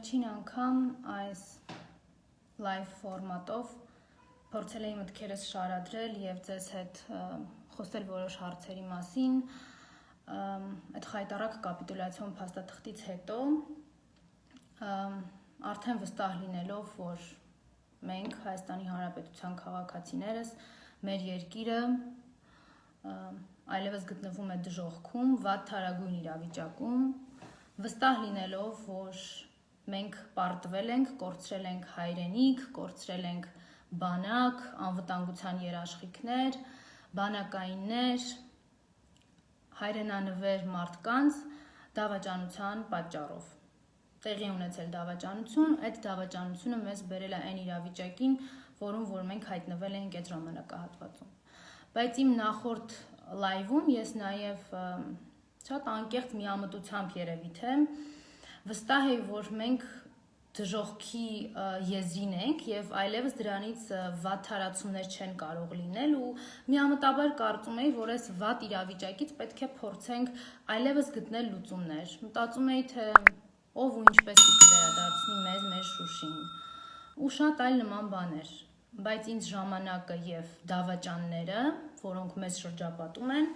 Վերջին անգամ այս live ֆորմատով փորձել էի մտքերս շարադրել եւ ձեզ հետ խոսել որոշ հարցերի մասին, այդ խայտառակ կապիտուլյացիոն փաստաթղթից հետո արդեն վստահ լինելով, որ մենք Հայաստանի Հանրապետության քաղաքացիներս մեր երկիրը այլևս գտնվում է դժոխքում, վատթարագույն իրավիճակում, վստահ լինելով, որ մենք պարտվել ենք, կորցրել ենք հայրենիք, կորցրել ենք բանակ, անվտանգության երաշխիքներ, բանակայիններ, հայրենանվեր մարդկանց դավաճանության պատճառով։ Տեղի ունեցել դավաճանություն, այդ դավաճանությունը մեզ բերել է այն իրավիճակին, որում որ մենք հայտնվել ենք այդ ժամանակահատվածում։ Բայց իմ նախորդ լայվում ես նաև շատ անկեղծ միամտությամբ երևի թե վստահ էի, որ մենք դժոխքի եզրին ենք եւ այլևս դրանից վատ հարացումներ չեն կարող լինել ու միամտաբար կարծում էի, որ այս վատ իրավիճակից պետք է փորձենք այլևս գտնել լուծումներ։ Մտածում էի, թե ով ու ինչպես պիտի վերադարձնի մեզ մեր Շուշին ու շատ այլ նման բաներ, բայց ինձ ժամանակը եւ դավաճանները, որոնք մեզ շրջապատում են,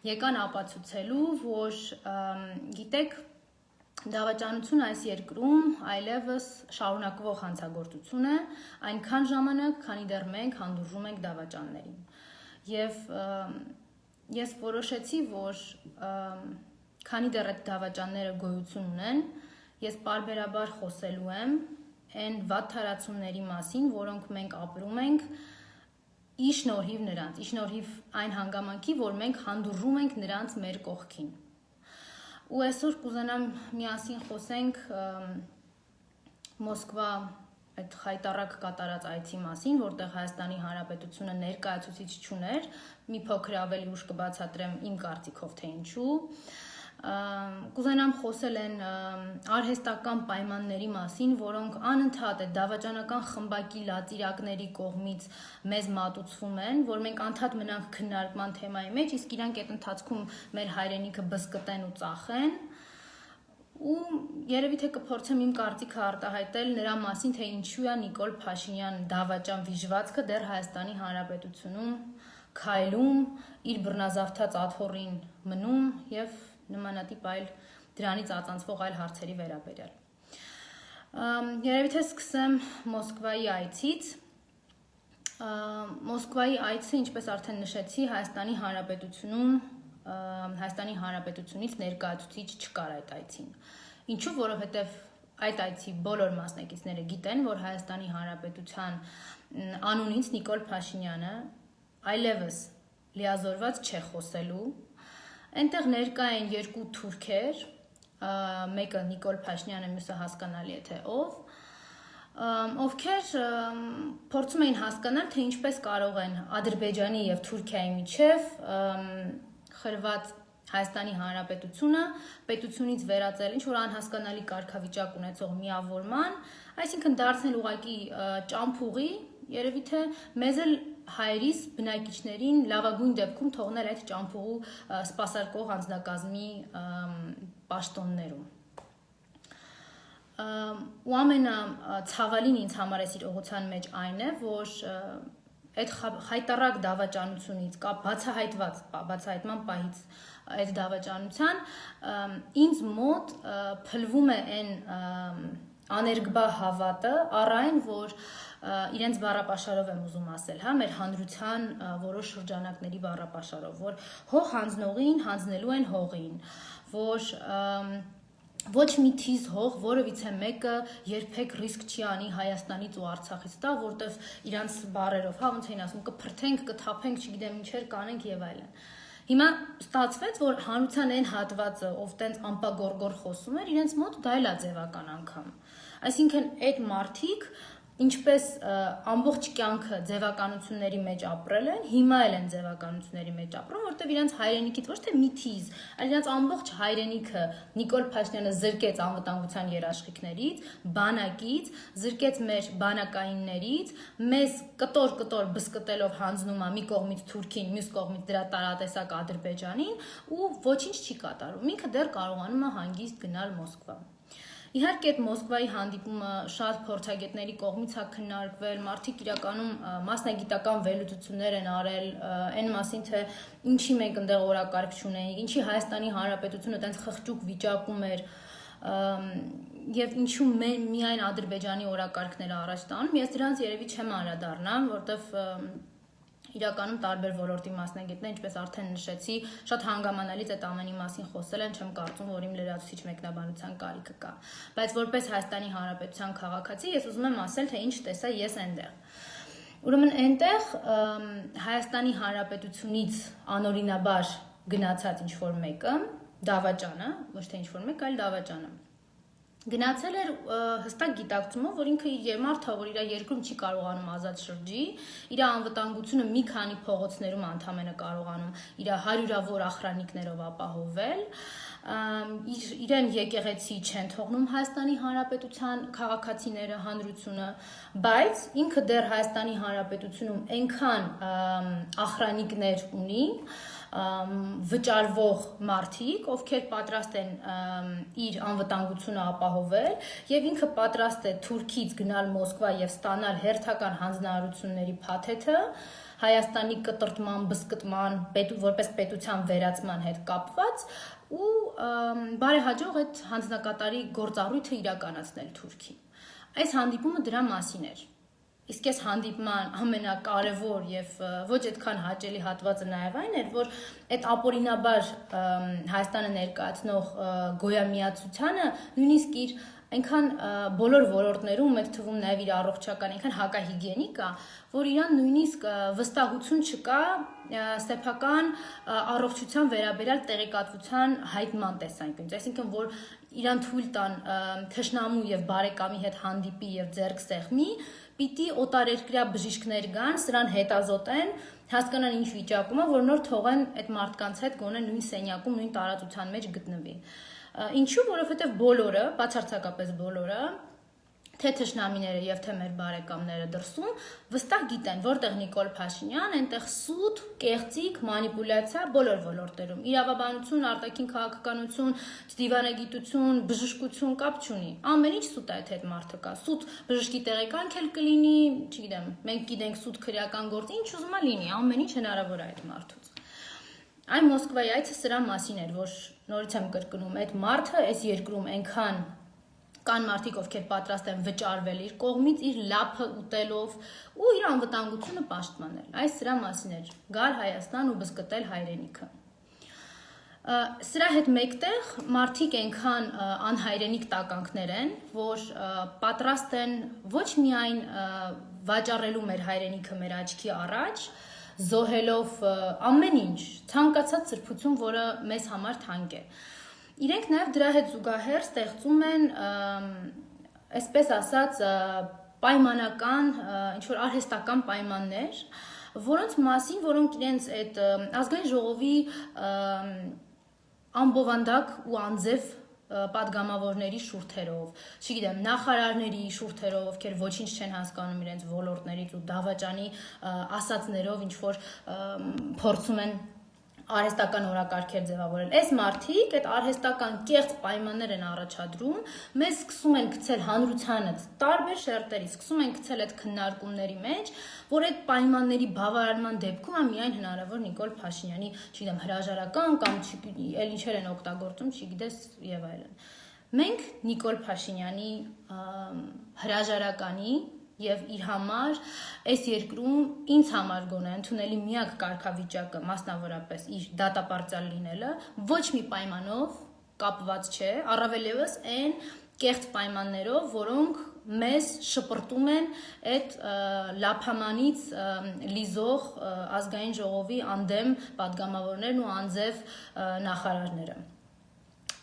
եկան ապացուցելու, որ գիտեք, դավաճանություն այս երկրում այլևս շարունակվող հանցագործություն է, այնքան ժամանակ, քանի դեռ մենք հանդուրժում ենք դավաճաններին։ Եվ ես որոշեցի, որ քանի դեռ այդ դավաճանները գոյություն ունեն, ես պարբերաբար խոսելու եմ այն վատթարացումների մասին, որոնք մենք ապրում ենք ի շնորհիվ նրանց, ի շնորհիվ այն հանգամանքի, որ մենք հանդուրժում ենք նրանց մեր կողքին։ Ու այսօր կուզենամ միասին խոսենք Մոսկվա այդ խայտառակ կատարած այցի մասին, որտեղ Հայաստանի Հանրապետությունը ներկայացուցիչ չուներ, մի փոքր ավելի ուշ կբացատրեմ իմ կարծիքով թե ինչու։ Կուզենամ խոսել են արհեստական պայմանների մասին, որոնք անընդհատ այդ դավաճանական խմբակի լածիրակների կողմից մեզ մատուցվում են, որ մենք անդադ մնանք քննարկման թեմայի մեջ, իսկ իրանք այդ ընթացքում մեր հայրենիքը բզկտեն ու ծախեն։ Ու երևի թե կփորձեմ իմ կարծիքը արտահայտել նրա մասին, թե ինչու է Նիկոլ Փաշինյան դավաճան վիժվածքը դեռ Հայաստանի Հանրապետությունում քայլում, իր բռնազավթած աթոռին մնում եւ նմանատիպ այլ դրանից ածանցվող այլ հարցերի վերաբերյալ։ Երևի թե սկսեմ Մոսկվայի այցից։ Մոսկվայի այցը, ինչպես արդեն նշեցի, Հայաստանի Հանրապետությունից ներկայացուցիչ չկար այդ այցին։ Ինչու, որովհետև այդ այցի բոլոր մասնակիցները գիտեն, որ Հայաստանի Հանրապետության անունից Նիկոլ Փաշինյանը այլևս լիազորված չէ խոսելու։ Այնտեղ ներկա են երկու թուրքեր, մեկը Նիկոլ Փաշինյանը, մյուսը հասկանալի է թե ով, ովքեր փորձում էին հասկանալ, թե ինչպես կարող են Ադրբեջանի եւ Թուրքիայի միջև խրված Հայաստանի Հանրապետությունը պետությունից վերածել ինչ-որ անհասկանալի կարգավիճակ ունեցող միավորման, այսինքն դարձնել ուղղակի ճամփուղի, երևի թե մեզ էլ հայրիս բնակիչներին լավագույն դեպքում թողնել այդ ճամփուղու սպասարկող անձնակազմի պաշտոններում։ Ու ամենացավալին ինձ համար այս իրողության մեջ այն է, որ այդ խայտառակ դավաճանությունից կա բացահայտման պահից այդ դավաճանության ինձ մոտ փլվում է այն աներկբա հավատը առ այն, որ իրենց բառապաշարով եմ ուզում ասել, հա, մեր հանրության որոշ շրջանակների բառապաշարով, որ հող հանձնողին հանձնելու են հողին, որ ոչ մի թիզ հող որևիցե մեկը երբեք ռիսկ չի անի Հայաստանից ու Արցախից տա, որտեվ իրանց բառերով, հա, ոնց էին ասում, կփրթենք, կթափենք, չգիտեմ ինչեր կանենք եւ այլն։ Հիմա ստացվեց, որ հանրության այն հատվածը, ով տենց ամպագորգոր խոսում էր, իրենց մոտ դա էլ է ձևական անգամ։ Այսինքն այդ մարդիկ ինչպես ամբողջ կյանքը ձևականությունների մեջ ապրել են, հիմա էլ են ձևականությունների մեջ ապրում, որտեղ իրենց հայրենիքից ոչ թե մի թիզ, այլ իրենց ամբողջ հայրենիքը Նիկոլ Փաշինյանը զրկեց անվտանգության երաշխիքներից, բանակից, զրկեց մեր բանակայիններից, մեզ կտոր բսկտելով հանձնում է մի կողմից Թուրքին, մյուս կողմից դրա տարատեսակ Ադրբեջանին ու ոչինչ չի կատարում։ Ինքը դեռ կարողանում է հանգիստ գնալ Մոսկվա։ Իհարկե այդ Մոսկվայի հանդիպումը շատ փորձագետների կողմից է քննարկվել, մարդիկ իրականում մասնագիտական վերլուծություններ են արել այն մասին, թե ինչի մենք այնտեղ օրակարգ չունեինք, ինչի Հայաստանի Հանրապետությունը այդպես խղճուկ վիճակում էր եւ ինչու միայն Ադրբեջանի օրակարգները առաջ տանում։ Ես դրանց երևի չեմ անդրադառնամ, որովհետեւ իրականում տարբեր ոլորտի մասնագետներ, ինչպես արդեն նշեցի, շատ հանգամանալից այդ ամենի մասին խոսել են, չեմ կարծում, որ իմ լրացուցիչ մեկնաբանության կարիքը կա։ Բայց որպես Հայաստանի Հանրապետության քաղաքացի, ես ուզում եմ ասել, թե ինչ տեսա ես այնտեղ։ Ուրեմն այնտեղ Հայաստանի Հանրապետությունից անօրինաբար գնացած ինչ-որ մեկը, դավաճանը, ոչ թե ինչ-որ մեկ, այլ դավաճանը գնացել էր հստակ գիտակցումով, որ ինքը իր մարդը, որ իր երկրում չի կարողանում ազատ շրջի, իր անվտանգությունը մի քանի փողոցներում ընդամենը կարողանում իր հարյուրավոր ախրանիկներով ապահովել, իրեն եկեղեցի չեն թողնում Հայաստանի Հանրապետության քաղաքացիները, հանրությունը, բայց ինքը դեռ Հայաստանի Հանրապետությունում այնքան ախրանիկներ ունի, վճարվող մարդիկ, ովքեր պատրաստ են իր անվտանգությունը ապահովել եւ ինքը պատրաստ է Թուրքից գնալ Մոսկվա եւ ստանալ հերթական հանձնարարությունների փաթեթը Հայաստանի կտրտման, բզկտման, որպես պետության վերացման հետ կապված ու բարեհաջող այդ հանձնակատարի գործառույթը իրականացնել Թուրքին։ Այս հանդիպումը դրա մասին էր։ Իսկ այս հանդիպման ամենակարևոր եւ ոչ այդքան հաճելի հատվածը նաեւ այն էր, որ այդ ապօրինաբար Հայաստանը ներկայացնող գոյամիացությանը նույնիսկ իր այնքան բոլոր ոլորտներում, այդ թվում նաեւ իր առողջական, այնքան հակահիգիենիկ է, որ իրան նույնիսկ վստահություն չկա սեփական առողջության վերաբերյալ տեղեկատվության հայտնման տեսանկյունից, այսինքն որ իրան թույլ տան թշնամու եւ բարեկամի հետ հանդիպի եւ ձեռք սեղմի, պիտի օտարերկրյա բժիշկներ գան, սրան հետազոտեն, հասկանան ինչ վիճակում է, որ նոր թողեն այդ մարդկանց հետ գոնե նույն սենյակում, նույն տարածության մեջ գտնվի։ Ինչու, որովհետև բոլորը, բացարձակապես բոլորը, թե թշնամիները եւ թե մեր բարեկամները դրսում վստահ գիտեն, որտեղ Նիկոլ Փաշինյան, այնտեղ սուտ, կեղծիք, մանիպուլյացիա բոլոր ոլորտերում։ Իրավաբանություն, արտաքին քաղաքականություն, դիվանագիտություն, բժշկություն կապ չունի։ Ամեն ինչ սուտ է այդ մարդը կա։ Սուտ բժշկի տեղեկանք էլ կլինի, չգիտեմ, մենք գիտենք սուտ քրեական գործ, ինչ ուզում է լինի, ամեն ինչ հնարավոր է այդ մարդուց։ Այն Մոսկվայի այցը սրա մասին էր, որ նորից եմ կրկնում, այդ մարդը այս երկրում այնքան կան մարդիկ, ովքեր պատրաստ են վճարվել իր կողմից, իր լափը ուտելով ու իր անվտանգությունը պաշտպանել։ Այս սրա մասին էր գալ Հայաստան ու բզկտել հայրենիքը։ Սրա հետ մեկտեղ մարդիկ այնքան անհայրենիք տականքներ են, որ պատրաստ են ոչ միայն վաճառելու մեր հայրենիքը մեր աչքի առաջ, զոհելով ամեն ինչ, ցանկացած սրբություն, որը մեզ համար թանկ է։ Իրենք նաև դրա հետ զուգահեռ ստեղծում են, այսպես ասած, պայմանական, ինչ-որ արհեստական պայմաններ, որոնց մասին, որոնք իրենց այդ ազգային ժողովի անբովանդակ ու անձև պատգամավորների շուրթերով, չգիտեմ, նախարարների շուրթերով, ովքեր ոչինչ չեն հասկանում իրենց ոլորտներից ու դավաճանի ասածներով, ինչ-որ փորձում են արհեստական օրակարգեր ձևավորել։ Այս մարդիկ այդ արհեստական կեղծ պայմաններ են առաջադրում, մեզ սկսում են գցել հանրությանը տարբեր շերտերի, սկսում են գցել այդ քննարկումների մեջ, որ այդ պայմանների բավարարման դեպքում է միայն հնարավոր Նիկոլ Փաշինյանի, չգիտեմ, հրաժարական կամ այլ ինչեր են օգտագործում, չգիտես եւ այլն։ Մենք Նիկոլ Փաշինյանի հրաժարականի եւ իր համար այս երկրում ինձ համար գոնե ընդունելի միակ կարգավիճակը մասնավորապես իր դատապարտյալ լինելը ոչ մի պայմանով կապված չէ, առավել եւս այն կեղծ պայմաններով, որոնք մեզ շպրտում են այդ լափամանից լիզող ազգային ժողովի անդեմ падգամավորներն ու անձև նախարարները։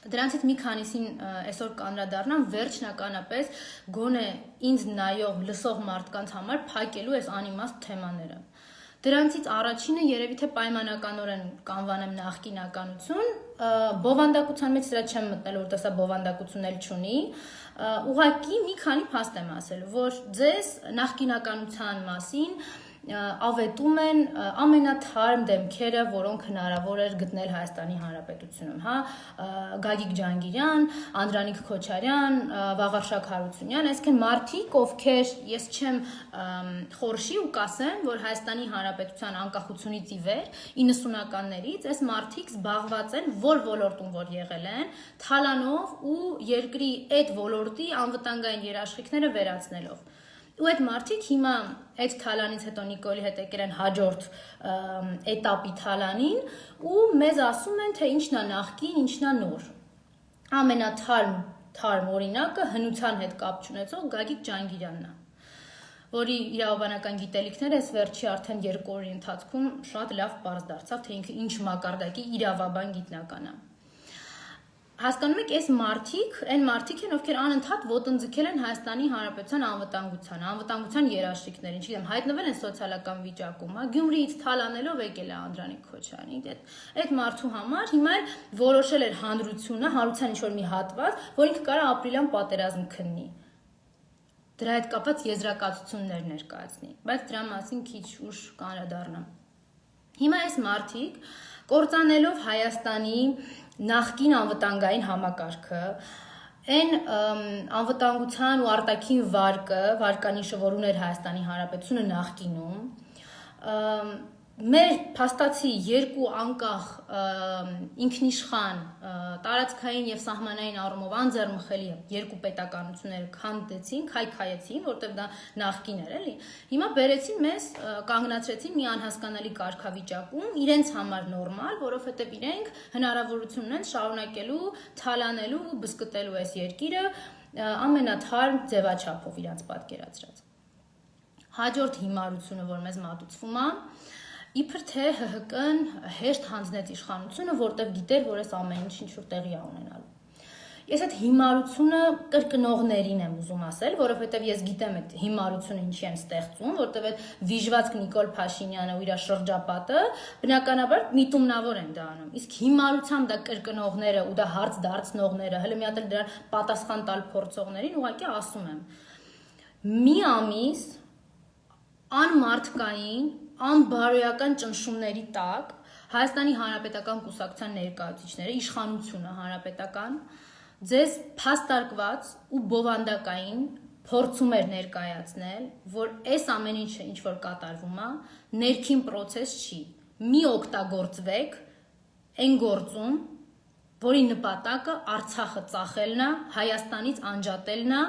Դրանցից մի քանիսին այսօր կանդրադառնամ վերջնականապես գոնե ինձ նայող լսող մարդկանց համար փակելու այս անիմաստ թեմաները։ Դրանցից առաջինը երևի թե պայմանականորեն կանվանեմ նախկինականություն, բովանդակության մեջ սրա չեմ մտնել, որտեղ սա բովանդակություն էլ չունի, ուղղակի մի քանի փաստ եմ ասել, որ ձեզ նախկինականության մասին ավետում են ամենաթարմ դեմքերը, որոնք հնարավոր էր գտնել Հայաստանի Հանրապետությունում, հա, Գագիկ Ջանգիրյան, Անդրանիկ Քոչարյան, Վաղարշակ Հարությունյան, այսինքն մարդիկ, ովքեր ես չեմ խորշի ու կասեմ, որ Հայաստանի Հանրապետության անկախությունից ի վեր 90-ականներից այս մարդիկ զբաղված են որ ոլորտում որ եղել են, թալանով ու երկրի այդ ոլորտի անվտանգային երաշխիքները վերացնելով։ Ու այդ մարդիկ հիմա այդ թալանից հետո Նիկոլի հետ եկել են հաջորդ էտապի թալանին ու մեզ ասում են, թե ինչն է նախկին, ինչն է նոր։ Ամենաթարմ օրինակը հնության հետ կապ չունեցող Գագիկ Ջանգիրյանն է, որի իրավաբանական գիտելիքները այս վերջի արդեն 2 օրի ընթացքում շատ լավ պարզ դարձավ, թե ինքը ինչ մակարդակի իրավաբան գիտնական է։ Հասկանում եք, այս մարդիկ, այն մարդիկ են, ովքեր անընդհատ ոտնձգել են Հայաստանի Հանրապետության անվտանգության երաշխիքներին, չգիտեմ, հայտնվել են սոցիալական վիճակում, Գյումրիից թալանելով եկել է Անդրանիկ Քոչարյանի, այդ մարդու համար հիմա էլ որոշել էր հանրությունը, հանրության ինչ-որ մի հատված, որ ինքը կարող ապրիլյան պատերազմ քննի։ Դրա հետ կապված եզրակացություններ ներկայացնի, բայց դրա մասին քիչ ուշ կանրադառնամ։ Հիմա այս մարդիկ կործանելով Հայաստանի նախկին անվտանգային համակարգը, այն անվտանգության ու արտաքին վարկանիշը, որ ուներ Հայաստանի Հանրապետությունը նախկինում, մեր փաստացի երկու անկախ ինքնիշխան տարածքային եւ սահմանային առումով անձեռնմխելի երկու պետականությունները քանդեցին, քայքայեցին, որտեղ դա նախկին էր, էլի։ Հիմա բերեցին մեզ, կանգնացրեցին մի անհասկանալի կարգավիճակում, իրենց համար նորմալ, որովհետեւ իրենք հնարավորություն ունեն շարունակելու, թալանելու, բզկտելու այս երկիրը ամենաթարմ ձևաչափով իրենց պատկերացրած։ Հաջորդ հիմարությունը, որ մեզ մատուցվում է, իբր թե ՀՀԿ-ն հեշտ հանձնեց իշխանությունը, որտեղ գիտեր, որ այս ամեն ինչ-որ տեղի է ունենալու։ Ես այդ հիմարությունը կրկնողներին եմ ուզում ասել, որովհետև ես գիտեմ այդ հիմարությունը ինչի են ստեղծում, որտեղ այդ վիժվածք Նիկոլ Փաշինյանը ու իր շրջապատը բնականաբար միտումնավոր են դա անում։ Իսկ հիմարությամբ դա կրկնողները ու դա հարց դարձնողները, հələ մի հատ էլ դրան պատասխան տալ փորձողներին ուղղակի ասում եմ։ Մի ամիս անմարդկային անբարոյական ճնշումների տակ Հայաստանի Հանրապետական կուսակցության ներկայացուցիչները, իշխանությունը հանրապետական, ձեզ փաստարկված ու բովանդակային փորձում էր ներկայացնել, որ այս ամեն ինչը ինչ որ կատարվում է, ներքին process չի։ Մի օգտագործվեք այն գործում, որի նպատակը Արցախը ծախելն է, Հայաստանից անջատելն է,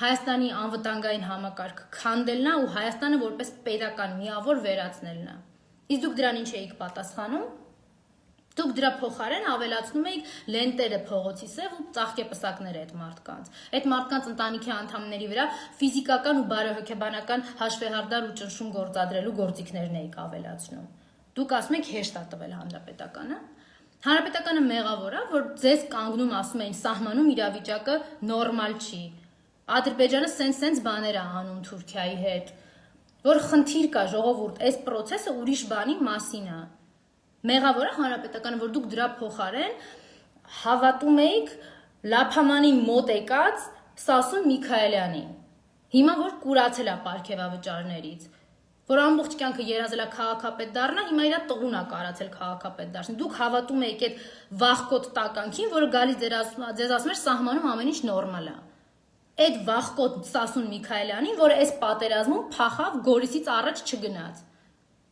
Հայաստանի անվտանգային համակարգը քանդելն է ու Հայաստանը որպես պետական միավոր վերացնելն է։ Իսկ դուք դրան ինչ էիք պատասխանում։ Դուք դրա փոխարեն ավելացնում էիք լենտերը փողոցի սև ու ծաղկեպսակները այդ մարդկանց։ Այդ մարդկանց ընտանիքի անդամների վրա ֆիզիկական ու բարոյհոգեբանական հաշվեհարդար ու ճնշում գործադրելու գործիքներն էիք ավելացնում։ Դուք ասում եք հեշտ է տվել հանրապետականը։ Հանրապետականը մեղավոր է, որ ձեզ կանգնում ասում էին սահմանում իրավիճակը նորմալ չի։ Ադրբեջանը սենց բաներ է անում Թուրքիայի հետ, որ խնդիր կա ժողովուրդ, այս process-ը ուրիշ բանի մասին է։ Մեղավոր է հանրապետականը, որ դուք դրա փոխարեն հավատում էիք Լափամանի մոտ եկած Սասուն Միքայելյանին։ Հիմա որ կուրացել է պարգևավճարներից, որ ամբողջ կյանքը երազել է քաղաքապետ դառնա, հիմա իր տղուն է կարացել քաղաքապետ դարձնել։ Դուք հավատում եք այդ վախկոտ տականքին, որը գալիս ձեզ ասում էր սահմանում ամեն ինչ նորմալ է։ Այդ վախկոտ Սասուն Միքայելյանին, որը այս պատերազմում փախավ Գորիսից առաջ չգնաց։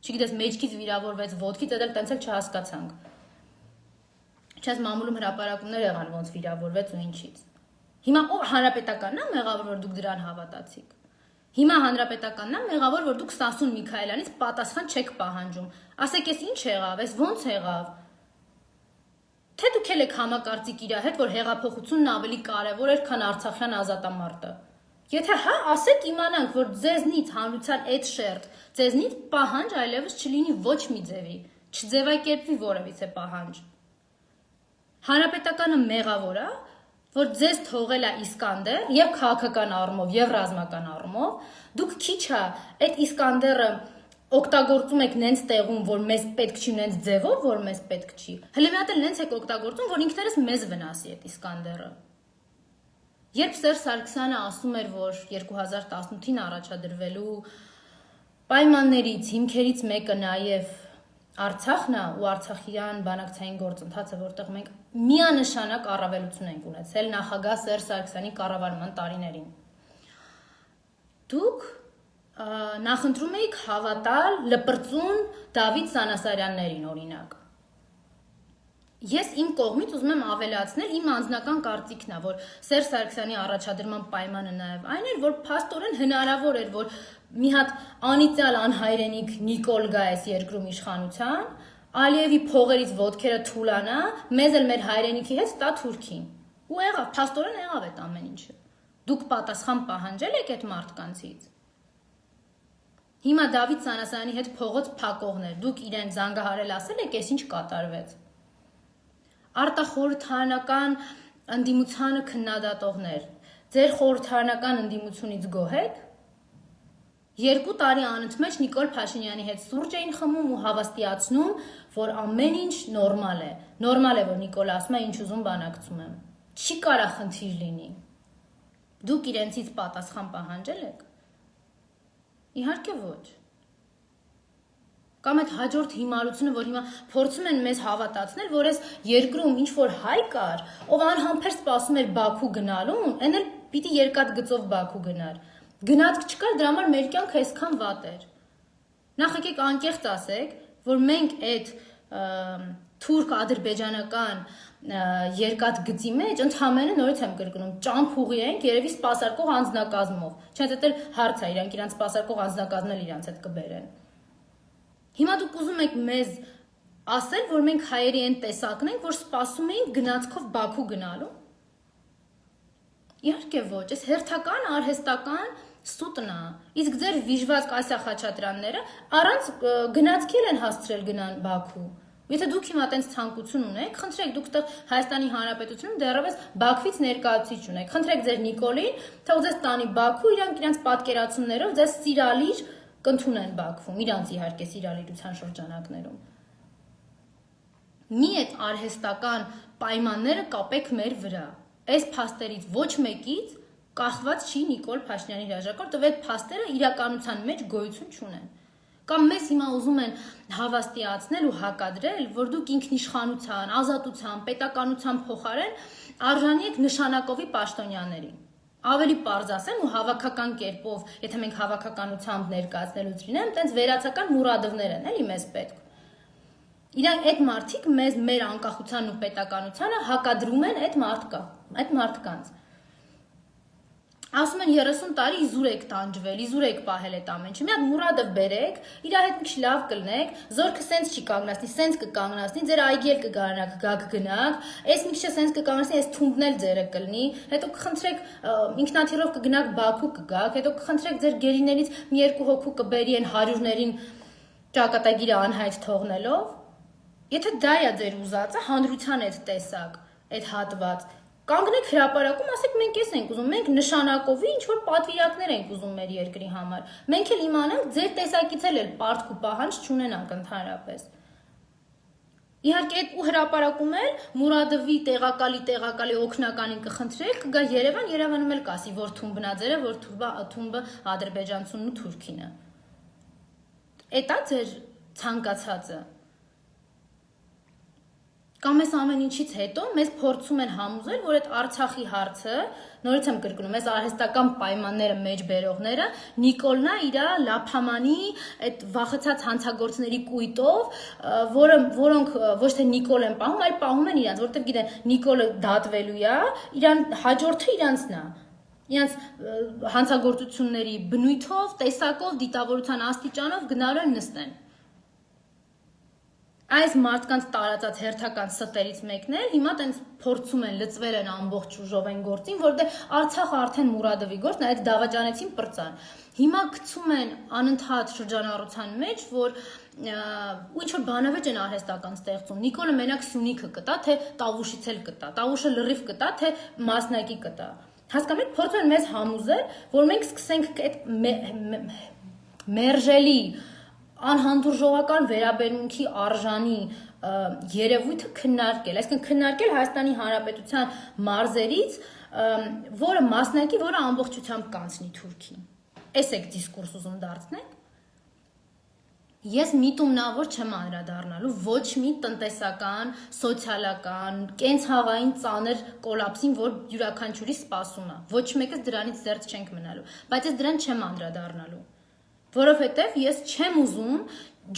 Չգիտես, մեջքից վիրավորվեց, ոտքից էլ տենց էլ չհասկացանք։ Չես մամուլում հրապարակումներ եղան, ոնց վիրավորվեց ու ինչից։ Հիմա ով հանրապետականն է մեղավոր, որ դուք դրան հավատացիք։ Հիմա հանրապետականն է մեղավոր, որ դուք Սասուն Միքայելյանից պատասխան չեք պահանջում։ Ասեք, էս ինչ եղավ, էս ոնց եղավ։ Թե դուք եք համակարծիք իր հետ, որ հեղափոխությունն ավելի կարևոր էր, քան Արցախյան ազատամարտը։ Եթե հա, ասեք իմանանք, որ ձեզնից հանրության այդ շերտ, ձեզնից պահանջ այլևս չլինի ոչ մի ձևի, չձևակերպվի որևիցե պահանջ։ Հանրապետականը մեղավոր է, որ ձեզ թողել է Իսկանդեր եւ քաղաքական առումով եւ ռազմական առումով, դուք քիչ է այդ Իսկանդերը օգտագործում եք նենց տեղում, որ մեզ պետք չի, նենց ձևով, որ մեզ պետք չի։ Հələ մի հատ էլ նենց եք օգտագործում, որ ինքներս մեզ վնասի այդ Իսկանդերը։ Երբ Սերժ Սարգսյանը ասում էր, որ 2018-ին առաջադրվելու պայմաններից հիմքերից մեկը նաև Արցախն է ու Արցախյան բանակցային գործընթացը, որտեղ մենք միանշանակ առավելություն ենք ունեցել նախագահ Սերժ Սարգսյանի կառավարման տարիներին։ Դուք նախընտրում էիք հավատալ լպրծուն Դավիթ Սանասարյաններին օրինակ։ Ես իմ կողմից ուզում եմ ավելացնել իմ անձնական կարծիքն է, որ Սերժ Սարգսյանի առաջադրման պայմանը նաև այն էր, որ փաստորեն հնարավոր էր, որ մի հատ անիծյալ անհայրենիք Նիկոլ գա այս երկրում իշխանության, Ալիևի փողերից ոտքերը թուլանա, մեզ էլ մեր հայրենիքի հետ տա Թուրքին։ Ու եղավ, փաստորեն եղավ այդ ամեն ինչը։ Դուք պատասխան պահանջել եք այդ մարդկանցից։ Հիմա Դավիթ Սանասարյանի հետ փողոց փակողներ, դուք իրեն զանգահարել ասել եք, այս ինչ կատարվեց։ Արտախորհրդարանական ընդդիմությանը քննադատողներ, ձեր խորհրդարանական ընդդիմությունից գոհ եք։ 2 տարի անընդմեջ Նիկոլ Փաշինյանի հետ սուրճ էին խմում ու հավաստիացնում, որ ամեն ինչ նորմալ է։ Նորմալ է, որ Նիկոլ ասում է, ինչ ուզում բանակցում եմ։ Չի կարա խնդիր լինի։ Դուք իրենցից պատասխան պահանջել եք։ Իհարկե ոչ։ Կամ այդ հաջորդ հիմարությունը, որ հիմա փորձում են մեզ հավատացնել, որ այս երկրում ինչ որ հայ կար, ով անհամբեր սպասում էր Բաքու գնալուն, այն էլ պիտի երկաթ գծով Բաքու գնար։ Գնացք չկար, դրա համար մեր կյանքը այսքան վատ էր։ Նախ եկեք անկեղծ ասեք, որ մենք այդ թուրք-ադրբեջանական երկաթ գծի մեջ ընդհանրապես նորից եմ կրկնում, ճամփուղի ենք, երևի սպասարկող անձնակազմով։ Չնայած դա հարց է, իրանք իրանց սպասարկող անձնակազմն էլ իրանց հետ կբերեն։ Հիմա դուք ուզում եք մեզ ասել, որ մենք հայերի այն տեսակն ենք, որ սպասում ենք գնացքով Բաքու գնալու։ Իհարկե ոչ, այս հերթական արհեստական սուտնա, իսկ ձեր վիժված Կասյա Խաչատրյանները առանց գնացքի են հասցրել գնան Բաքու։ Եթե դուք հիմա այտենց ցանկություն ունեք, խնդրեք դուք այդտեղ Հայաստանի Հանրապետությունում դեռևս Բաքվից ներկայացուցիչ ունեք։ Խնդրեք ձեր Նիկոլին, թե ու ձեզ տանի Բաքու, իրանք իրանց պատկերացումներով ձեզ սիրալիր կընդունեն Բաքվում, իրանց իհարկե սիրալիրության շրջանակներում։ Մի այդ արհեստական պայմանները կապեք մեր վրա։ Այս փաստերից ոչ մեկից կախված չի Նիկոլ Փաշինյանի հրաժարականը, ով այդ փաստերը իրականության մեջ գոյություն չունեն։ Կամ մեզ հիմա ուզում են հավաստիացնել ու հակադրել, որ դուք ինքնիշխանության, ազատության, պետականության փոխարեն արժանի եք նշանակովի պաշտոնյաների։ Ավելի պարզ ասեմ ու հավաքական կերպով, եթե մենք հավաքականությամբ ներկայացնելուց լինեմ, տենց վերացական Մուրադովներ են, էլի մեզ պետք։ Իրանք այդ մարդիկ մեզ մեր անկախությանն ու պետականությանը հակադրում են այդ մարդկանց։ Ասում են 30 տարի իզուր եք տանջվել, իզուր եք պահել այդ ամեն ինչը։ Մի հատ Մուրադով բերեք, իր հետ մի քիչ լավ կլնեք, զորքը սենց չի կանգնացնի, սենց կկանգնացնի, ձեր այգել կգարանաք, գաք գնաք, այս մի քիչը սենց կկանգնացնի, այս թունդն էլ ձերը կլնի, հետո կխնդրեք ինքնաթիռով կգնաք Բաքու կգաք, հետո կխնդրեք ձեր գերիներից մի երկու հոգու կբերի են հարյուրներին ճակատագիրը անհայտ թողնելով։ Եթե դա է ձեր ուզածը, հանրության այդ տեսակ, այդ հատված, կանգնեք հրապարակում, ասեք մենք էս ենք ուզում, մենք նշանակովի ինչ որ պատվիրակներ ենք ուզում մեր երկրի համար։ Մենք էլ իմանանք ձեր տեսակից էլ պարտք ու պահանջ չունենանք ընդհանրապես։ Իհարկե այդ ու հրապարակում էլ Մուրադովի տեղակալի օգնականին կխնդրեք, կգա Երևան, Երևանում էլ կասի, որ թումբնաձերը, որ թումբը ադրբեջանցունն ու թուրքինը։ Էտա ձեր ցանկացածը։ Կամ այս ամեն ինչից հետո մեզ փորձում են համոզել, որ այդ Արցախի հարցը, նորից եմ կրկնում, այս արհեստական պայմանները մեջ բերողները Նիկոլնա իր լափամանի այդ վախեցած հանցագործների կույտով, որոնք ոչ թե Նիկոլ են պահում, այլ պահում են իրանց, որովհետև գիտեն Նիկոլը դատվելու է, իրան հաջորդը իրանցն է։ Իրանց հանցագործությունների բնույթով, տեսակով, դիտավորության աստիճանով գնալու են նստեն։ Այս մարդկանց տարածած հերթական ստերից մեկն է, հիմա տենց փորձում են լծվել են ամբողջ ուժով են գործին, որտեղ Արցախը արդեն Մուրադովի գործն է, այդ դավաճանեցին պրծան։ Հիմա գցում են անընդհատ շրջանառության մեջ, որ ու ինչ որ բանավեճ են արհեստական ստեղծում։ Նիկոլը մենակ Սյունիքը կտա, թե Տավուշից էլ կտա, Տավուշը լրիվ կտա, թե Մասնակի կտա։ Հասկանում եք, փորձում են մեզ համոզել, որ մենք սկսենք այդ մերժելի անհանդուրժողական վերաբերմունքի արժանի երևույթը քննարկել, այսինքն քննարկել Հայաստանի Հանրապետության մարզերից, որը մասնակի, որը ամբողջությամբ կանցնի Թուրքին։ Էս եք դիսկուրս ուզում դարձնեք։ Ես միտումնավոր չեմ անդրադառնալու ոչ մի տնտեսական, սոցիալական, կենցաղային ծանր կոլապսին, որ յուրաքանչյուրի սպասում է։ Ոչ մեկս դրանից զերծ չենք մնալու, բայց ես դրան չեմ անդրադառնալու։ Որովհետև ես չեմ ուզում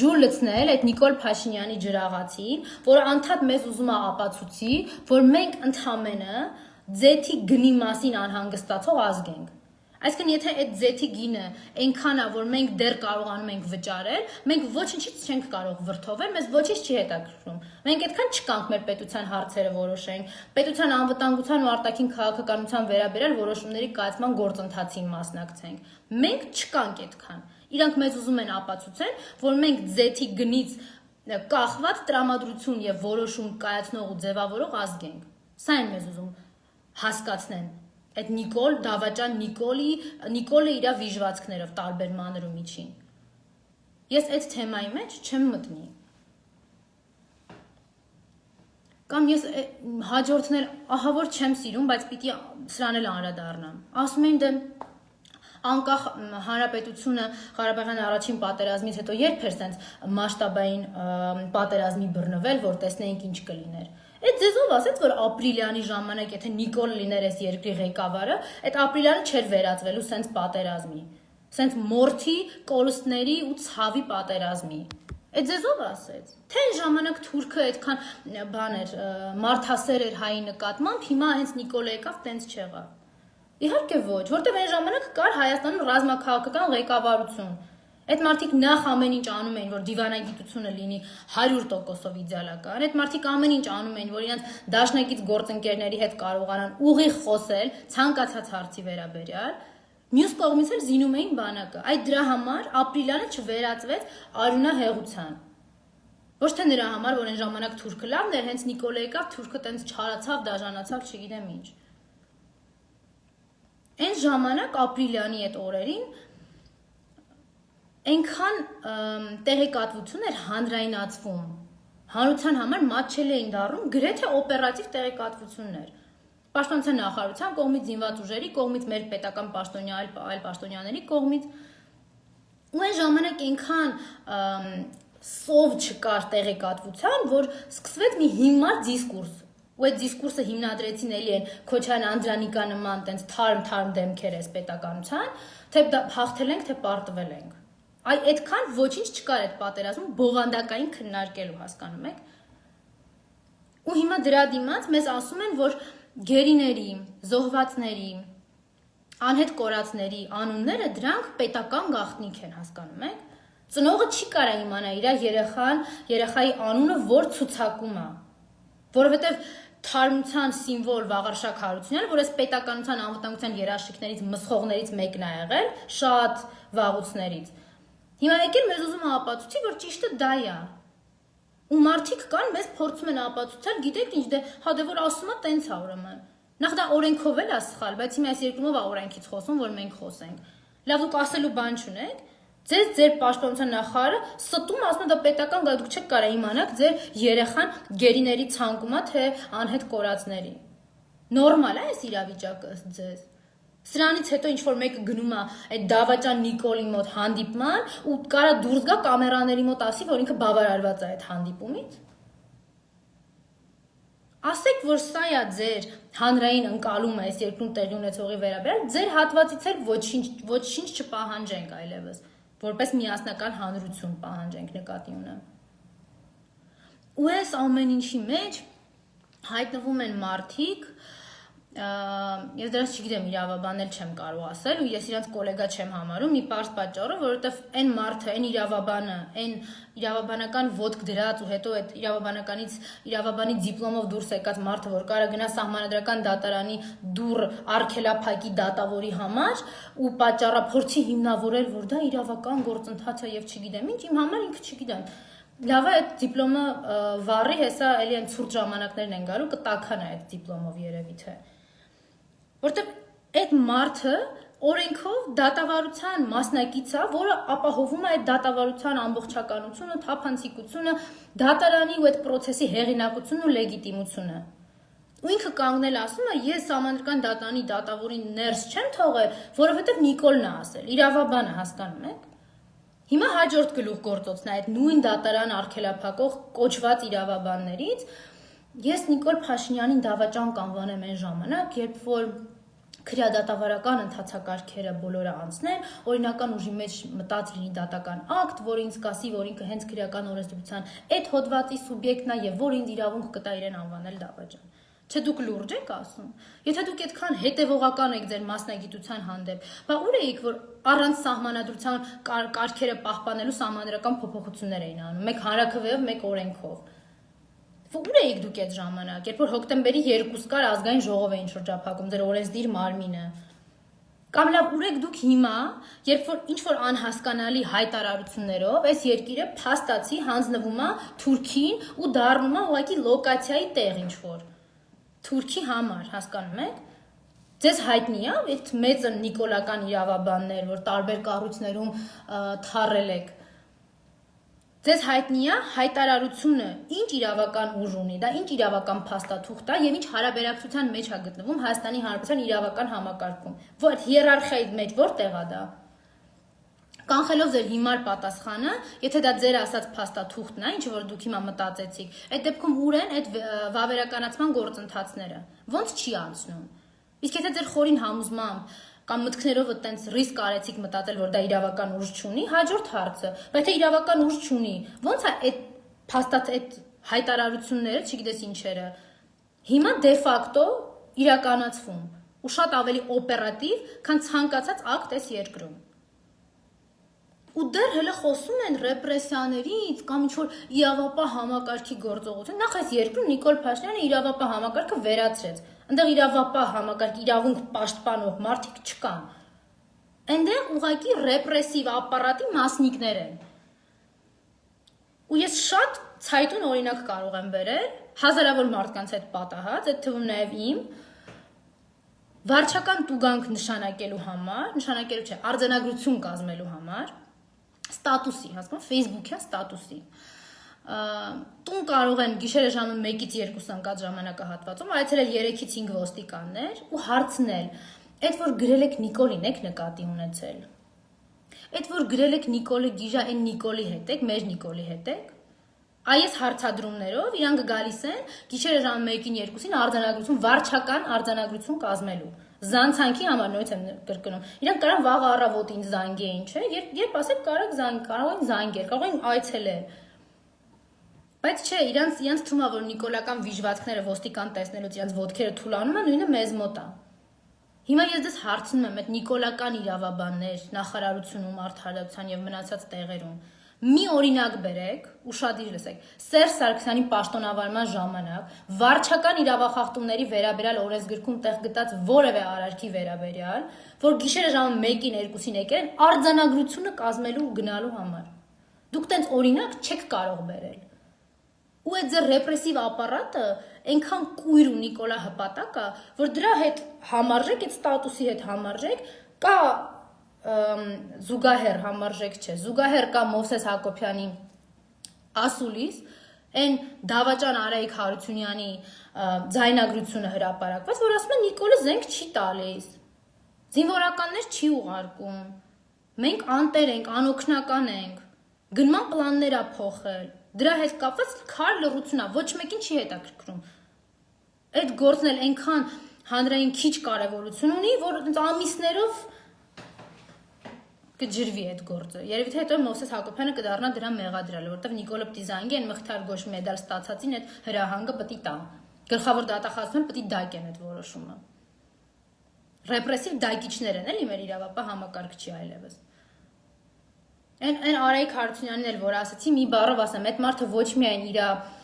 ջուր լցնել այդ Նիկոլ Փաշինյանի ջրաղացին, որը անդադ մեզ ուզում է ապացուցի, որ մենք ընդհանրապես ձեթի գնի մասին անհանգստացող ազգ ենք։ Այսինքն, եթե այդ ձեթի գինը այնքան է, որ մենք դեռ կարողանում ենք վճարել, մենք ոչինչից չենք կարող վրդովել, մեզ ոչինչ չի հետաքրքրում։ Մենք այդքան չկանք մեր պետության հարցերը որոշենք, պետության անվտանգության ու արտաքին քաղաքականության վերաբերյալ որոշումների կայացման գործընթացին մասնակցենք։ Մենք չկանք այդքան։ Իրանք մեզ ուզում են ապացուցել, որ մենք ձեթի գնից կախված տրամադրություն եւ որոշում կայացնող ու ձևավորող ազգ ենք։ Սա են մեզ ուզում հասկացնեն այդ Նիկոլ, Դավաճան Նիկոլը իր վիժվածքներով տարբեր մանր ու միջին։ Ես այդ թեմայի մեջ չեմ մտնի։ Կամ ես հաջորդն էլ ահա որ չեմ սիրում, բայց պիտի սրան էլ անդրադառնամ։ Ասում են դե անկախ հանրապետությունը Ղարաբաղյան առաջին պատերազմից հետո երբ էր sense մասշտաբային պատերազմի բռնվել, որ տեսնեինք ինչ կլիներ։ Այդ ձեզով ասեց, որ ապրիլյանի ժամանակ, եթե Նիկոլ լիներ այս երկրի ղեկավարը, այդ ապրիլյանը չէր վերածվելու sense պատերազմի, sense մորթի, կորուստների ու ցավի պատերազմի։ Այդ ձեզով ասեց։ Թե այն ժամանակ թուրքը այդքան բան էր, մարդասեր էր հայի նկատմամբ, հիմա հենց Նիկոլը եկավ, տենց չեղավ։ Իհարկե ոչ, որտեղ այն ժամանակ կար Հայաստանում ռազմաքաղաքական ղեկավարություն։ Այդ մարդիկ նախ ամեն ինչ անում էին, որ դիվանագիտությունը լինի 100%-ով իդեալական։ Այդ մարդիկ ամեն ինչ անում էին, որ իրենց դաշնակից գործընկերների հետ կարողանան ուղիղ խոսել ցանկացած հարցի վերաբերյալ։ Մյուս կողմից էլ զինում էին բանակը։ Այդ դրա համար ապրիլյանը չվերածվեց արյունահեղության։ Ոչ թե նրա համար, որ այն ժամանակ թուրքը լավն էր, հենց Նիկոլը եկավ, թուրքը տենց չարացավ, դաժանացավ, չգիտեմ ինչ։ Այն ժամանակ ապրիլյանի այդ օրերին այնքան տեղեկատվություն էր հանրայնացվում, հանրության համար մատչելի էին դառնում գրեթե օպերատիվ տեղեկատվություններ։ Պաշտպանության նախարարության կողմից, զինված ուժերի կողմից, մեր պետական պաշտոնյա այլ պաշտոնյաների կողմից, ու այն ժամանակ այնքան սով չկար տեղեկատվության, որ սկսվեց մի հիմար դիսկուրս։ Ու այդ դիսկուրսը հիմնադրեցին էլի են Քոչարյան Անդրանիկա նման տենց թարմ դեմքեր էս պետականության, թե հաղթել ենք, թե պարտվել ենք։ Այ այդքան ոչինչ չկար այդ պատերազմում բովանդակային քննարկելու, հասկանում եք։ Ու հիմա դրա դիմաց մեզ ասում են, որ գերիների, զոհվածների, անհետ կորածների անունները դրանք պետական գաղտնիք են, հասկանում եք։ Ծնողը չի կարա իմանա իր երեխայի անունը որ ցուցակում է, որովհետև թարմության սիմվոլ Վաղարշակ Հարությունյանը, որ այս պետականության անվտանգության երաշխիքներից մսխողներից մեկն է եղել, շատ վաղուցներից։ Հիմա եկել մեզ ուզում է ապացուցի, որ ճիշտը դա է։ Ու մարդիկ կան, մեզ փորձում են ապացուցել, գիտեք ինչ, հա դե որ ասում է տենց է ուրեմն։ Նախ դա օրենքով էլ է սխալ, բայց հիմա այս երկրումով է օրենքից խոսում, որ մենք խոսենք։ Լավ դուք ասելու բան չունեք։ Ձեր պաշտպանության նախարարը ստում ասում է դա պետական գա, դուք չեք կարող իմանաք ձեր երեխան գերիների ցանկում է թե անհետ կորածների։ Նորմալ է այս իրավիճակը ձեզ։ Սրանից հետո ինչ որ մեկը գնում է այդ Դավաճան Նիկոլի մոտ հանդիպման ու կարա դուրս գա կամերաների մոտ ասի, որ ինքը բավարարված է այդ հանդիպումից։ Ասեք, որ սա է ձեր հանրային ընկալումը այս երկրում տեղի ունեցողի վերաբերյալ, ձեր հատվածից էլ ոչինչ չպահանջենք այլևս, որպես միասնական հանրություն պահանջենք նկատի ունեմ։ Ու այս ամեն ինչի մեջ հայտնվում են մարդիկ, ես դրանց չգիտեմ իրավաբանել չեմ կարող ասել ու ես իրանց կոլեգա չեմ համարում մի պարզ պատճառով, որովհետև այն մարդը, այն իրավաբանը, այն իրավաբանական ոտք դրած ու հետո այդ իրավաբանի դիպլոմով դուրս եկած մարդը, որ կարա գնա սահմանադրական դատարանի դուռ արգելափակի դատավորի համար ու պատճառափորձի հիմնավորել, որ դա իրավական գործընթաց է եւ չգիտեմ ինչ, իմ համար ինքը չգիտեմ։ Լավ է այդ դիպլոմը վառի, հեսա էլի այն ցուրտ ժամանակներն են գալու, կտաքան է այդ դիպլոմով երևի թե։ Որտեղ այդ մարդը օրենքով դատավարության մասնակից է, որը ապահովում է այդ դատավարության ամբողջականությունը, թափանցիկությունը, դատարանի ու այդ process-ի հեղինակությունն ու լեգիտիմությունը։ Ու ինքը կանգնել ասում է, ես համանդրական դատարանի դատավորին ներս չեմ թողել, որովհետև Նիկոլն է ասել, իրավաբանը հասկանում եք։ Հիմա հաջորդ գլուխ գործոցն է այդ նույն դատարան արգելափակող կոչված իրավաբաններից ես Նիկոլ Փաշինյանին դավաճան կանվանեմ այն ժամանակ, երբ որ քրեադատավարական ընթացակարգերը բոլորը անցնեն, օրինական ուժի մեջ մտած լինի դատական ակտ, որը ինձ կասի, որ ինքը հենց քրեական օրենսդրության այդ հոդվածի սուբյեկտն է եւ որ ինձ իրավունք կտա իրեն անվանել դավաճան։ Չէ դուք լուրջ եք ասում։ Եթե դուք այդքան հետևողական եք ձեր մասնագիտության հանդեպ, բա ուր էիք, որ առանց սահմանադրության կարգերը պահպանելու սահմանադրական փոփոխություններ էին անում, մեկ հանրաքվեով, մեկ օրենքով։ Ուր էիք դուք այդ ժամանակ, երբ որ հոկտեմբերի 2 կար ազգային ժողով էին շրջափակում ձեր օրենսդիր մարմինը։ Կամ լավ ուր եք դուք հիմա, երբ որ ինչ որ անհասկանալի հայտարարություններով այս երկիրը փաստացի հանձնվում է Թուրքին ու դառնում է ուղղակի լոկացիայի տեղ ինչ որ։ Թուրքի համար, հասկանում եք։ Ձեզ հայտնի է այդ մեծ նիկոլական իրավաբաններ, որ տարբեր կառույցներում թառել եք։ Ձեզ հայտնի է հայտարարությունը ինչ իրավական ուժ ունի, դա ինչ իրավական փաստաթուղթ է եւ ինչ հարաբերակցության մեջ է գտնվում Հայաստանի Հանրապետության իրավական համակարգում։ Որ հիերարխիայի մեջ որտեղ է դա։ Կանխելով ձեր հիմար պատասխանը, եթե դա ձեր ասած փաստաթուղթն է, ինչ որ դուք հիմա մտածեցիք, այդ դեպքում ուր են այդ վավերականացման գործընթացները։ Ոնց չի անցնում։ Իսկ եթե ձեր խորին համոզմամբ կամ մտքներով այտենց ռիսկ արեցիք մտածել, որ դա իրավական ուժ չունի, հաջորդ հարցը, բայց եթե իրավական ուժ չունի, ոնց է այդ փաստաթ այդ հայտարարությունները, չգիտես ինչերը, հիմա դե ֆակտո իրականացվում ու շատ ավելի օպերատիվ, քան ցանկացած ակտ էս երկրում։ Ու դեռ հələ խոսում են ռեպրեսիաներից կամ ինչ-որ իրավապահ համակարգի գործողություն։ Նախ այս երկրում Նիկոլ Փաշինյանը իրավապահ համակարգը վերացրեց։ Այնտեղ իրավապահ համակարգ իրավունք պաշտպանող մարդիկ չկան։ Այնտեղ ուղղակի ռեպրեսիվ ապարատի մասնիկներ են։ Ու ես շատ ցայտուն օրինակ կարող եմ բերել հազարավոր մարդկանց հետ պատահած, այդ թվում նաև իմ վարչական տուգանք նշանակելու համար, նշանակելու չէ, արձանագրություն կազմելու համար ստատուսի, հասկանում, Facebook-յան ստատուսի։ Տուն կարող են գիշերը ժամը 1-ից 2 ընկած ժամանակահատվածում այցելել 3-ից 5 ոստիկաններ ու հարցնել, այդ որ գրել եք Նիկոլին եք նկատի ունեցել։ Այդ որ գրել եք Նիկոլի գիժա այն Նիկոլի հետ եք, մեր Նիկոլի հետ եք։ Այս հարցադրումներով իրանք գալիս են գիշերը ժամը 1-ին 2-ին արձանագրություն, վարչական արձանագրություն կազմելու։ Զանցանքի համար նույնիսկ եմ կրկնում։ Իրանք կարող վաղ առավոտ ինձ զանգեին, չէ՞, երբ ասեք կարող են զանգել, կարող են այցելել։ Բայց չէ, իրանք թվում է, որ նիկոլական վիժվածքները ոստիկան տեսնելուց իրանք ոտքերը թուլանում են, նույնը մեզ մոտ է։ Հիմա ես դες հարցնում եմ այդ նիկոլական իրավաբաններ նախարարությունում, արդարացության եւ մնացած տեղերում մի օրինակ բերեք, ուշադիր լսեք, Սերժ Սարգսյանի պաշտոնավարման ժամանակ վարչական իրավախախտումների վերաբերյալ օրենսգրքում տեղ գտած որևէ արարքի վերաբերյալ, որ գիշերը ժամը 1-ին 2-ին եկել են արձանագրությունը կազմելու ու գնալու համար։ Դուք տենց օրինակ չեք կարող բերել։ Ու այդ ձեր ռեպրեսիվ ապարատը այնքան կույր ու Նիկոլա հպատակ է, որ դրա հետ համարժեք, այդ ստատուսի հետ համարժեք, կա զուգահեռ համարժեք չէ, զուգահեռ կա Մովսես Հակոբյանի ասուլիս, այն դավաճան Արայիկ Հարությունյանի ձայնագրությունը հրապարակված, որ ասում է Նիկոլը զենք չի տալիս, զինվորականներ չի ուղարկում, մենք անտեր ենք, անօգնական ենք, գնման պլաններ ա փոխել, դրա հետ կապված քար լռություն ա, ոչ մեկին չի հետաքրքրում, այդ գործն էլ այնքան հանրային քիչ կարևորություն ունի, որ ամիսներով կջրվի այդ գործը։ Երևի թե հետո Մովսես Հակոբյանը կդառնա դրան մեղադրել, որովհետև Նիկոլը պիտի զանգի այն մխիթար գոշ մեդալ ստացածին այդ հրահանգը պիտի տա։ Գլխավոր դատախազությունը պիտի դակեն այդ որոշումը։ Ռեպրեսիվ դակիչներ են էլի մեր իրավապահ համակարգչի այլևս։ Այն Արայիկ Հարությունյանն էլ որ ասացի մի բառով ասեմ, այդ մարդը ոչ միայն իր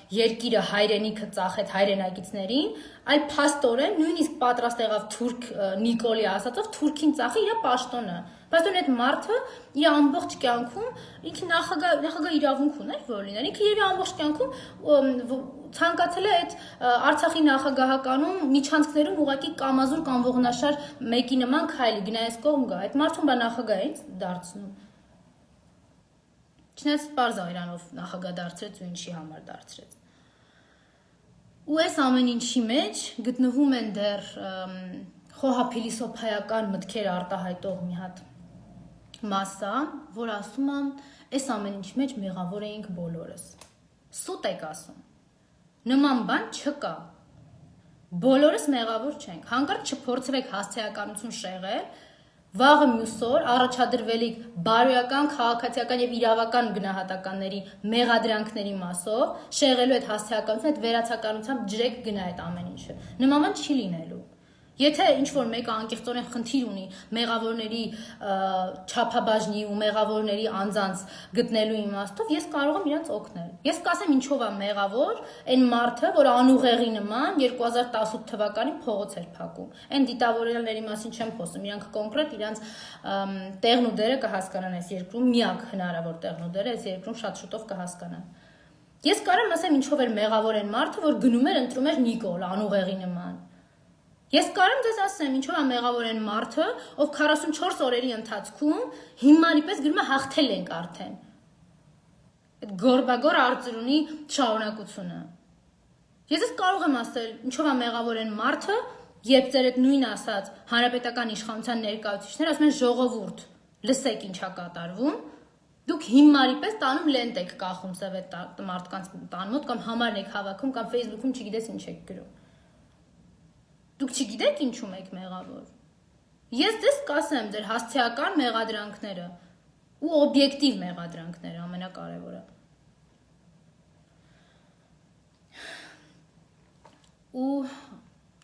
երկիրը հայրենիքը ծախեց հայրենակիցներին, այլ փաստորեն նույնիսկ պատրաստ եղավ թուրք Նիկոլի ասածով թուրքին ծախի իր պաշտոնը։ Բայց այդ մարդը իր ամբողջ կյանքում ինքը նախագահ իրավունք ուներ, որ լիներ։ Ինքը իր ամբողջ կյանքում ցանկացել է այդ Արցախի նախագահականում միջանցքներում ուղղակի կամազուր կամ ողնաշար մեկի նման քայլի գնա այս կողմ գա։ Այդ մարդուն բա նախագահ է դարձնում։ Չնայած պարզ է իրանով նախագահ դարձրեց ու ինչի համար դարձրեց։ Ու այս ամեն ինչի մեջ գտնվում են դեռ խոհափիլիսոփայական մտքեր արտահայտող մի հատ մասա, որ ասում է, այս ամեն ինչ մեջ մեղավոր էինք բոլորս։ Սուտ եք ասում։ Նման բան չկա։ Բոլորս մեղավոր չենք։ Հանկարծ չփորձվեք հասցեականություն շեղել, վաղը մյուս օր առաջադրվելիք բարոյական, քաղաքացիական եւ իրավական գնահատականների մեղադրանքների մասով շեղելու այդ հասցեականությունը, այդ վերացականությամբ ջրեք գնա այդ ամեն ինչը։ Նման բան չի լինելու։ Եթե ինչ-որ մեկը անկեղծորեն խնդիր ունի մեղավորների չափաբաժնի ու մեղավորների անձանց գտնելու իմաստով, ես կարող եմ իրանց օգնել։ Ես կասեմ ինչով է մեղավոր այն մարդը, որ անուղեղի նման 2018 թվականին փողոց էր փակում։ Այն դիտավորյալների մասին չեմ խոսում, իրանք կոնկրետ իրանց տեղն ու դերը կհասկանան այս երկրում, միակ հնարավոր տեղն ու դերը այս երկրում շատ շուտով կհասկանան։ Ես կարող եմ ասեմ ինչով էր մեղավոր այն մարդը, որ գնում էր ընտրում էր Նիկոլ անուղեղի նման։ Ես կարող եմ ձեզ ասեմ, ինչով է մեղավոր այն մարդը, ով 44 օրերի ընթացքում հիմարի պես գրում է հաղթել ենք արդեն։ Այդ գորբագոր արծրունի շարունակությունը։ Ես ես կարող եմ ասել, ինչով է մեղավոր այն մարդը, երբ ձեր այդ նույն ասած հանրապետական իշխանության ներկայացուցիչները ասում են ժողովուրդ, լսեք ինչա կատարվում, դուք հիմարի պես տանում լենտ եք կախում սև այդ մարդկանց տան մոտ կամ համարն եք հավաքում կամ Facebook-ում չգիտես ինչ եք գրում։ Դուք չգիտեք ինչու եք մեղավոր։ Ես ձեզ կասեմ ձեր հասցեական մեղադրանքները ու օբյեկտիվ մեղադրանքները ամենակարևորը։ Ու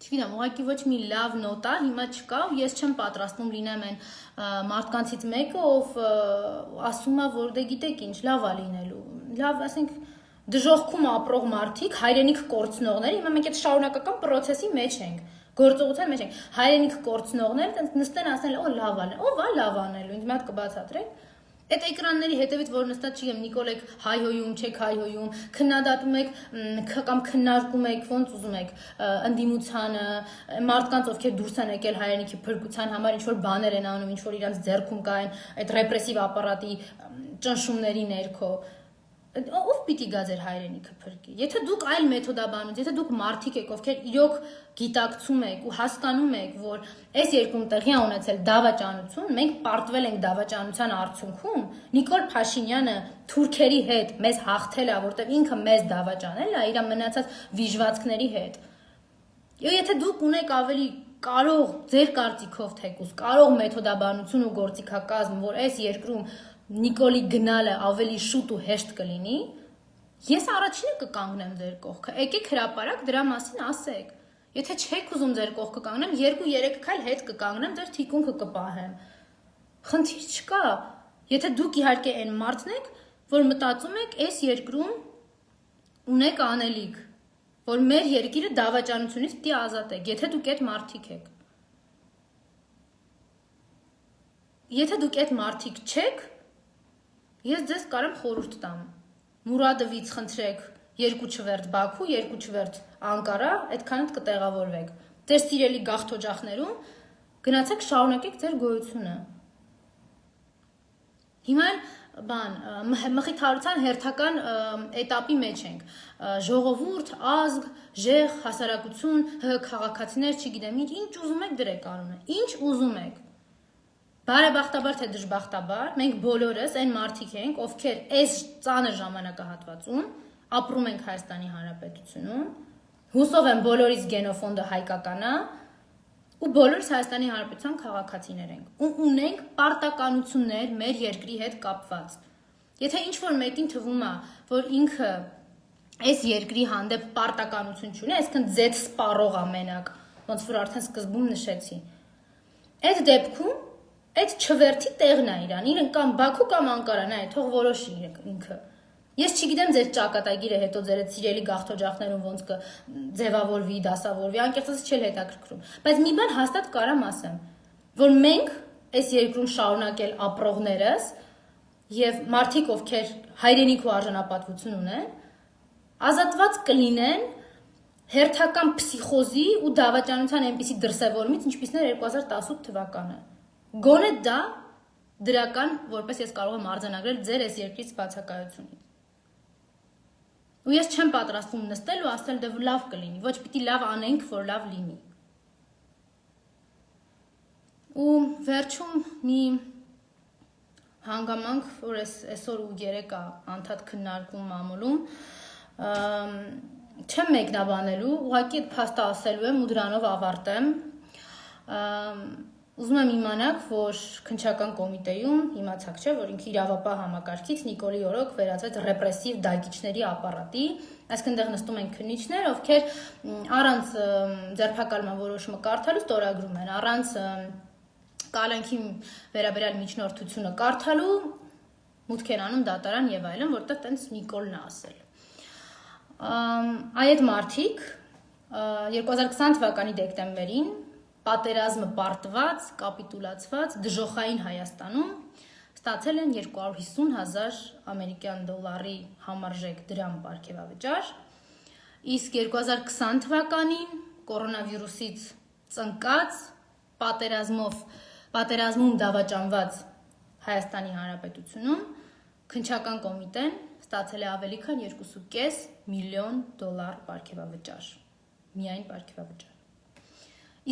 չգիտեմ, ուղղակի ոչ մի լավ նոտա հիմա չկա ու ես չեմ պատրաստվում լինեմ այն մարդկանցից մեկը, ով ասում է, որ դե գիտեք ինչ, լավ է լինելու։ Լավ, ասենք դժոխքում ապրող մարդիկ, հայրենիք կորցնողներ, հիմա մենք այդ շարունակական process-ի մեջ ենք։ Գործողության մեջ ենք։ Հայրենիք կորցնողներ տենց նստեն ասեն, օ լավ ան, ով է լավ անելու, ինձ մոտ կբացատրեք։ Այդ էկրանների հետևից որ նստած չգիտեմ, Նիկոլ եք հայհոյում, չեք հայհոյում, քննադատում եք կամ քննարկում եք, ոնց ուզում եք, ընդդիմությանը, մարդկանց ովքեր դուրս են եկել հայրենիքի փրկության համար, ինչ որ բաներ են անում, ինչ որ իրանց ձեռքում կա այդ ռեպրեսիվ ապարատի ճնշումների ներքո։ Ով պիտի գա ձեր հայրենիքը փրկի։ Եթե դուք այլ մեթոդաբանություն, եթե դուք մարդիկ եք, ովքեր իրոք գիտակցում եք ու հասկանում եք, որ այս երկրում տեղի է ունեցել դավաճանություն, մենք պարտվել ենք դավաճանության արդյունքում, Նիկոլ Փաշինյանը թուրքերի հետ մեզ հաղթել է, որտեղ ինքը մեզ դավաճանել է իր մնացած վիժվածքների հետ։ Եթե դուք ունեք ավելի կարող ձեր կարծիքով թեկուզ, կարող մեթոդաբանություն ու գործիքակազմ, որ այս երկրում Նիկոլի գնալը ավելի շուտ ու հեշտ կլինի, ես առաջինը կկանգնեմ ձեր կողքը, եկեք հրապարակ դրա մասին ասեք, եթե չեք ուզում ձեր կողքը կանգնեմ, 2-3 քայլ հետ կկանգնեմ, ձեր թիկունքը կպահեմ, խնդիր չկա, եթե դուք իհարկե այն մարդն եք, որ մտածում եք այս երկրում ունեք անելիք, որ մեր երկիրը դավաճանությունից պիտի ազատեք, եթե դուք այդ մարդիկ եք, եթե դուք այդ մարդիկ չեք, ես ձեզ կարեմ խորհուրդ տամ, Մուրադովից խնդրեք 2 չվերթ Բաքու, 2 չվերթ Անկարա, այդքանդ կտեղավորվեք, ձեր սիրելի գաղթօջախներում գնացեք շարունակեք ձեր գոյությունը, հիմա մխիթարության հերթական էտապի մեջ ենք, ժողովուրդ, ազգ, ժեղ, հասարակություն, քաղաքացիներ, չգիտեմ ինչ ուզում եք դրեք անունը, ինչ ուզում եք, բարեբախտաբար թե դժբախտաբար, մենք բոլորս այն մարդիկ ենք, ովքեր այս ծանր ժամանակահատվածում ապրում ենք Հայաստանի Հանրապետությունում, հուսով եմ բոլորիս գենոֆոնդը հայկական է, ու բոլորս Հայաստանի Հանրապետության քաղաքացիներ ենք, ու ունենք պարտականություններ մեր երկրի հետ կապված։ Եթե ինչ-որ մեկին թվում է, որ ինքը այս երկրի հանդեպ պարտականություն չունի, այսինքն ձեզ սպառող ամենակ, ոնց որ արդեն սկզբում նշեցի, այդ դեպքում այդ չվերթի տեղն է իրան կամ Բաքու կամ Անկարա, նայ, թող որոշի ինքը։ Ես չգիտեմ ձեր ճակատագիրը հետո ձեր այդ սիրելի գաղթօջախներում ոնց կձևավորվի, դասավորվի, անկեղծած չէ հետաքրքրում, բայց մի բան հաստատ կարամ ասեմ, որ մենք այս երկրում շարունակել ապրողներս եւ մարդիկ, ովքեր հայրենիք ու արժանապատվություն ունեն, ազատված կլինեն հերթական փսիխոզի ու դավաճանության այնպիսի դրսևորումից, ինչպիսին էր 2018 թվականը։ Գոնե դա դրական, որպես ես կարող եմ արձանագրել ձեր այս երկրից բացակայությունից։ Ու ես չեմ պատրաստվում նստել ու ասել դե լավ կլինի, ոչ պիտի լավ անենք, որ լավ լինի։ Ու վերջում մի հանգամանք, որ այսօր ու երեկ անդադ քննարկում մամուլում, չեմ մեկնաբանելու, ուղղակի այդ փաստը ասելու եմ ու դրանով ավարտեմ։ Ուզում եմ իմանաք, որ քննչական կոմիտեում իմացաք, չէ, որ ինքը իրավապահ համակարգից Նիկոլի օրոք վերածվեց ռեպրեսիվ դագիչների ապարատի, այսինքն դեռ նստում են քննիչներ, ովքեր առանց ձերբակալման որոշումը կարդալու ստորագրում են, առանց կալանքի վերաբերյալ միջնորդությունը կարդալու մուտք են անում դատարան եւ այլն, որտեղ տենց Նիկոլն է ասել։ Այդ մարդիկ 2020 թվականի դեկտեմբերին պատերազմը պարտված, կապիտուլացված դժոխային Հայաստանում ստացել են 250,000 ամերիկյան դոլարի համարժեք դրամ պարգևավճար, իսկ 2020 թվականին կորոնավիրուսից ծնկած պատերազմում դավաճանված Հայաստանի Հանրապետությունում քննչական կոմիտեն ստացել է ավելի քան 2.5 միլիոն դոլար պարգևավճար, միայն պարգևավճար։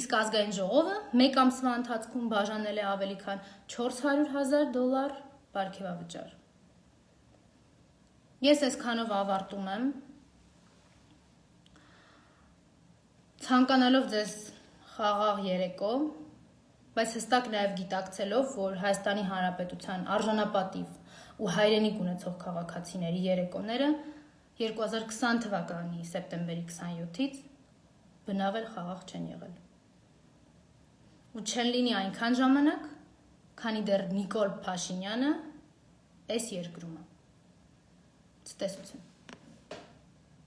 Իսկ ազգային ժողովը մեկ ամսվա ընթացքում բաժանել է ավելի քան 400,000 դոլար պարգևավճար։ Ես այսքանով ավարտում եմ, ցանկանալով ձեզ խաղաղ երեկո, բայց հստակ նաև գիտակցելով, որ Հայաստանի Հանրապետության արժանապատիվ ու հայրենիք ունեցող քաղաքացիների երեկոները 2020 թվականի սեպտեմբերի 27-ից բնավ էլ խաղաղ չեն եղել։ Ու չեն լինի այնքան ժամանակ, քանի դեռ Նիկոլ Փաշինյանը այս երկրում է։ Ցտեսություն։